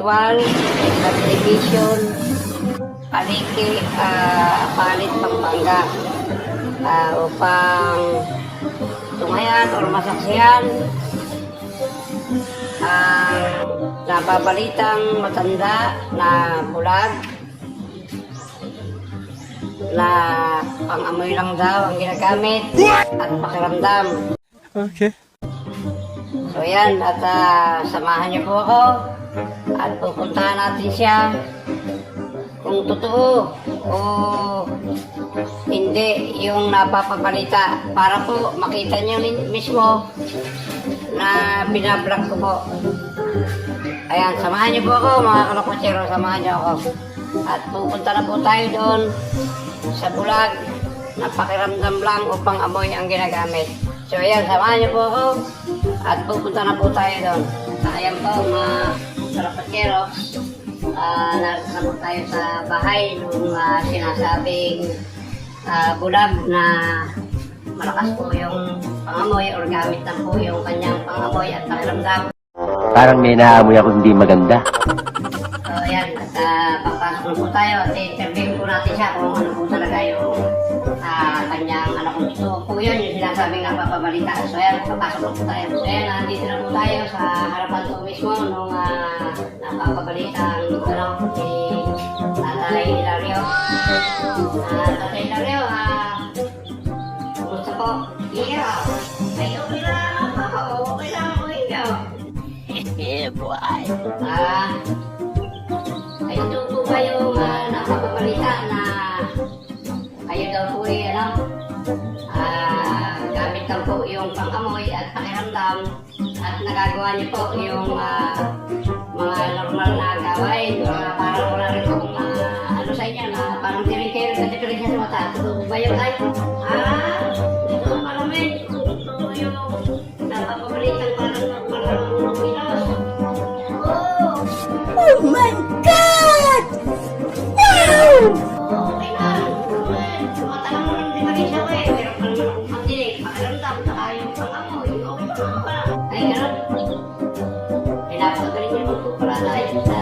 spiritual, subdivision, paliki, palit Pampanga, upang tungayan o masaksihan ang napabalitang matanda na bulag na pang-amoy lang daw ang ginagamit at pakiramdam. Okay. So yan, at samahan niyo po ako at pupuntahan natin siya kung totoo o hindi yung napapabalita para po makita niyo mismo na binablog ko po. Ayan, samahan niyo po ako mga kalakotsero, samahan niyo ako. At pupunta na po tayo doon sa bulag na pakiramdam lang upang amoy ang ginagamit. So ayan, samahan niyo po ako at pupunta na po tayo doon. Ayan po mga kalakotsero, narito na po tayo sa bahay nung sinasabing bulag na malakas po yung pangamoy or gamit na po yung kanyang pangamoy at pakiramdam. Parang may naamoy ako hindi maganda. So ayan, at papasok na po tayo at interview po natin siya kung ano po talaga yung kanyang kung gusto po yun, yung sinasabing napapabalita. So ayan, papasok na po tayo. So ayan, nandito na po tayo sa harapan po mismo nung napapabalita ang si Tatay Hilario. Tatay Hilario, kumusta po? Ikaw? Ay, okay lang ako. Okay lang ako ikaw. Yeah, boy. Ay, ito po ba yung napapabalita na kayo daw po gamit lang po yung pang-amoy at pakiramdam at nagagawa niyo po yung mga normal na gawain, parang wala rin pong ano sa inyo na parang tiring-tiring sa diferensya sa mata. Ito ba yun ay? Ito malamig. Ito yung napapabalitang parang kilos. Oh my God! Wow! Okay lang. Matalang mo lang din rin siya eh. Pero kung magdinig, pakiramdam, saka yung pang-amoy, okay pa pala. Ay, gano'n. Pinapagaling niyo po pala tayo sa...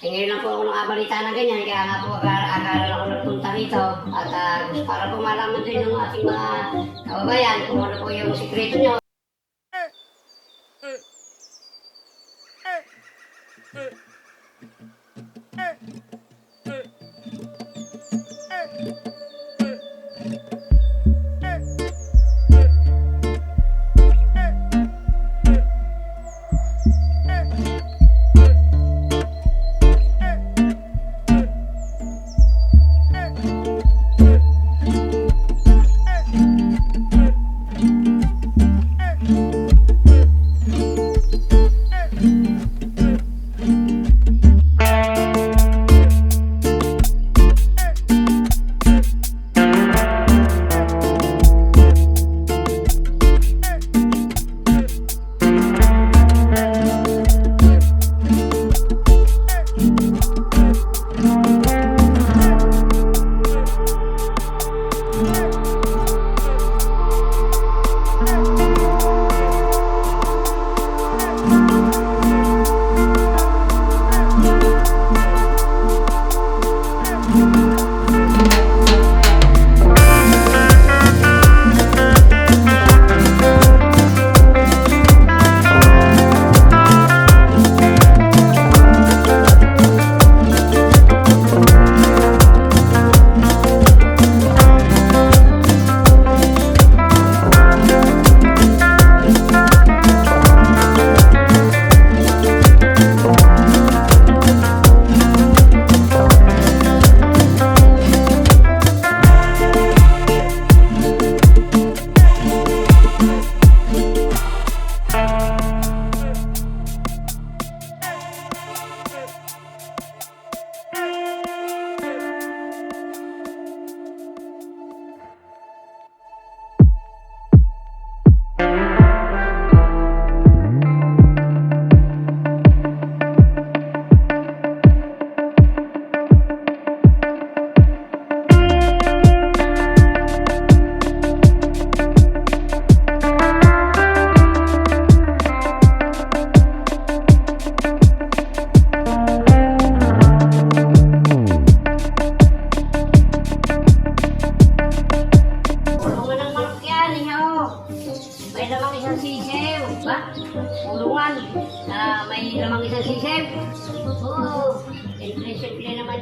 Ngayon lang po ako nakabalita na ganyan, kaya nga po akala ako nagpunta rito. At para po malaman din ng ating mga kababayan kung ano po yung sikreto nyo.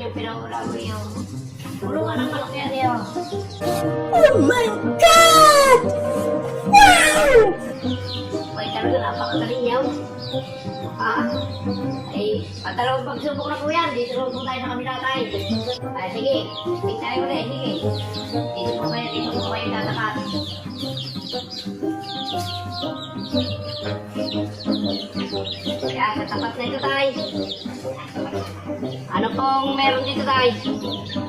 yung pinawala ko yun. Puro nga ng malaki yan yun. Oh my God! Wow! Ay, talaga napakagaling yun. Ay, pagdalawang pagsubok na po yan. Dito lang po tayo sa kabila tayo. Ay, sige. Speak tayo ulit. Sige. Dito po kayo tatakat. Kaya, sa tapat na ito tayo. Ano pong meron dito tayo?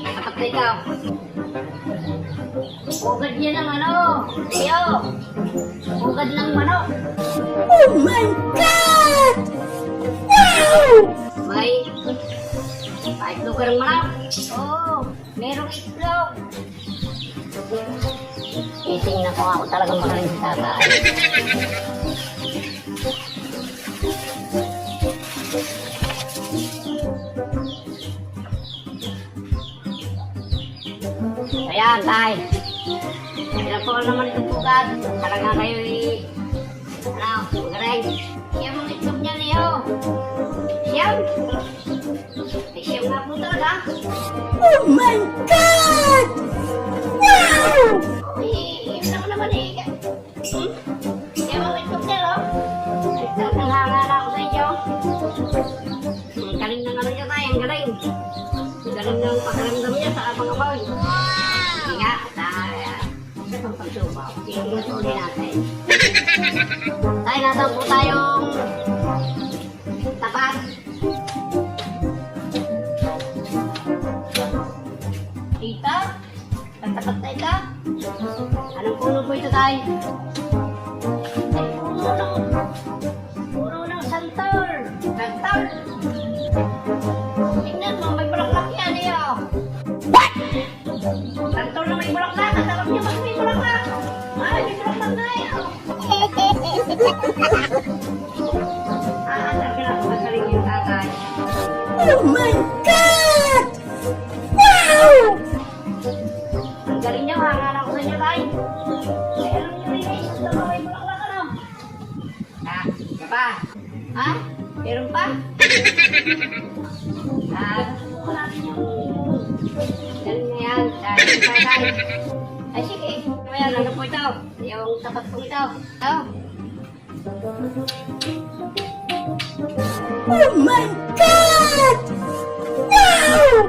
Tapat na ikaw. Ugad niya ng ano. Iyo. Ugad ng manok. Oh my God! Wow! May itlog ng manok. Oo, merong itlog. Itingnan ko ako talagang magaling sa tatay. Ayan, tay. Ilan po naman itong bugad. Talagang kayo magaling. Siyam ang itlog niya niyo. Siyam. Ay, siyam nga po talaga. Oh my God! Wow! Ay, yun ako naman eh. Siyam ang itlog niya, no? Ay, talagang hanga na ako sa inyo. Ang galing ng ano niya tayo, ang galing. Ang galing ng pakiramdam niya sa mga boy. Sige nga, sa itong pagsubaw. Tingnan po ulit natin. Tayo nasa po tayong tapat. Dito? Tapat na ito? Anong puno po ito tayo? Ay, puno ng santol. Santol. Tingnan mo, may bulaklak yan eh. What? Santol na may bulaklak. Ang sarap niya pag may bulaklak. Ay, may bulaklak na eh. Talaga magaling yung tatay. Oh my God! Wow! Ang galing niya, hanga na ako sa inyo tayo. Ay, alam niyo rin eh, santol na may bulaklak ano? Ano pa? Ha? Meron pa? Subukan natin yung galing na yan. Dahil tatay. Ay, sige. Ayan, ano po ito? Yung tapat po ito. Ito. Oh my God! Wow!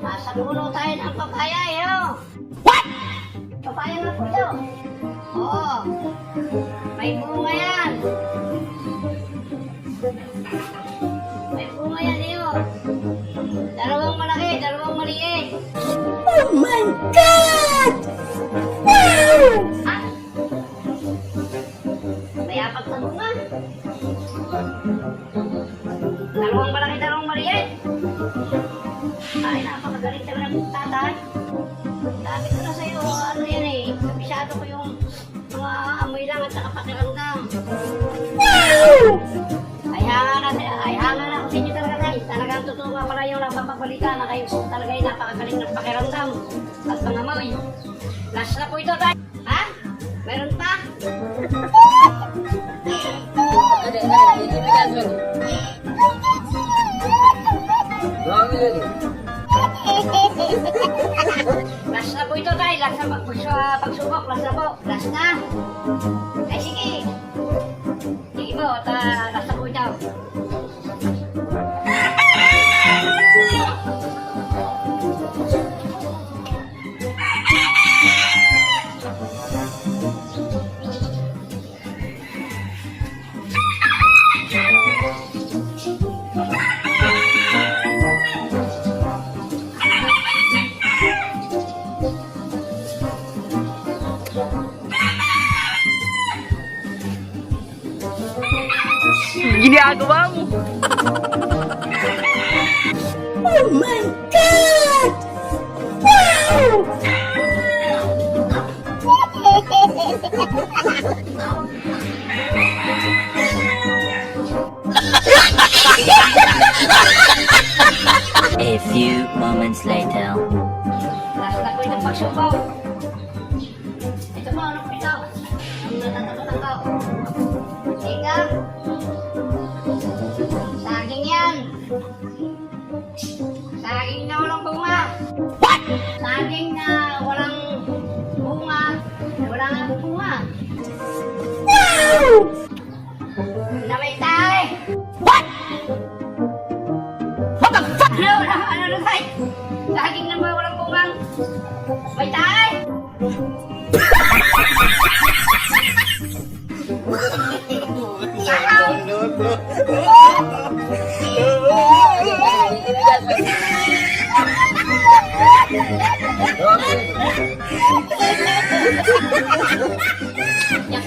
Nasa dulo tayo ng papaya eh, oh. What? Papaya na po ito. Oo. May bunga yan. May bunga yan eh, oh. Dalawang malaki, dalawang maliit. Oh my God! Wow! Ha? May apat na bunga. Dalawang malaki, dalawang maliit. Ay, napakagaling talaga ng tatay. Sabi ko na sa'yo, ano yan eh. Kabisado ko yung mga amoy lang at saka pakiramdam. Wow! Ay hanga na ako sa inyo talaga tayo. Talagang totoo nga pala yung nagpapabalita na kayo po talaga yung napakagaling ng pakiramdam at mga amoy. Last na po ito tayo. Ha? Meron pa? Last na po ito tayo. Last na pagsubok. Last na po. Last na. Ay sige. Sige po. Last na po ito. Ginagawa mo! Oh my God! Wow! A few moments later. Last na po itong pagsubaw. Ito po, ano po ito? Ang natatapat ko. Ika. Saging yan. Yak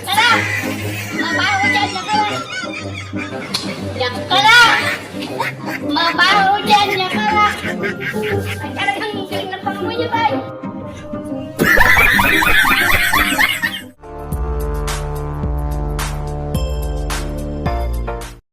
ka na! Mabaho dyan, yak ka na! Yak ka na! Mabaho dyan, yak ka na!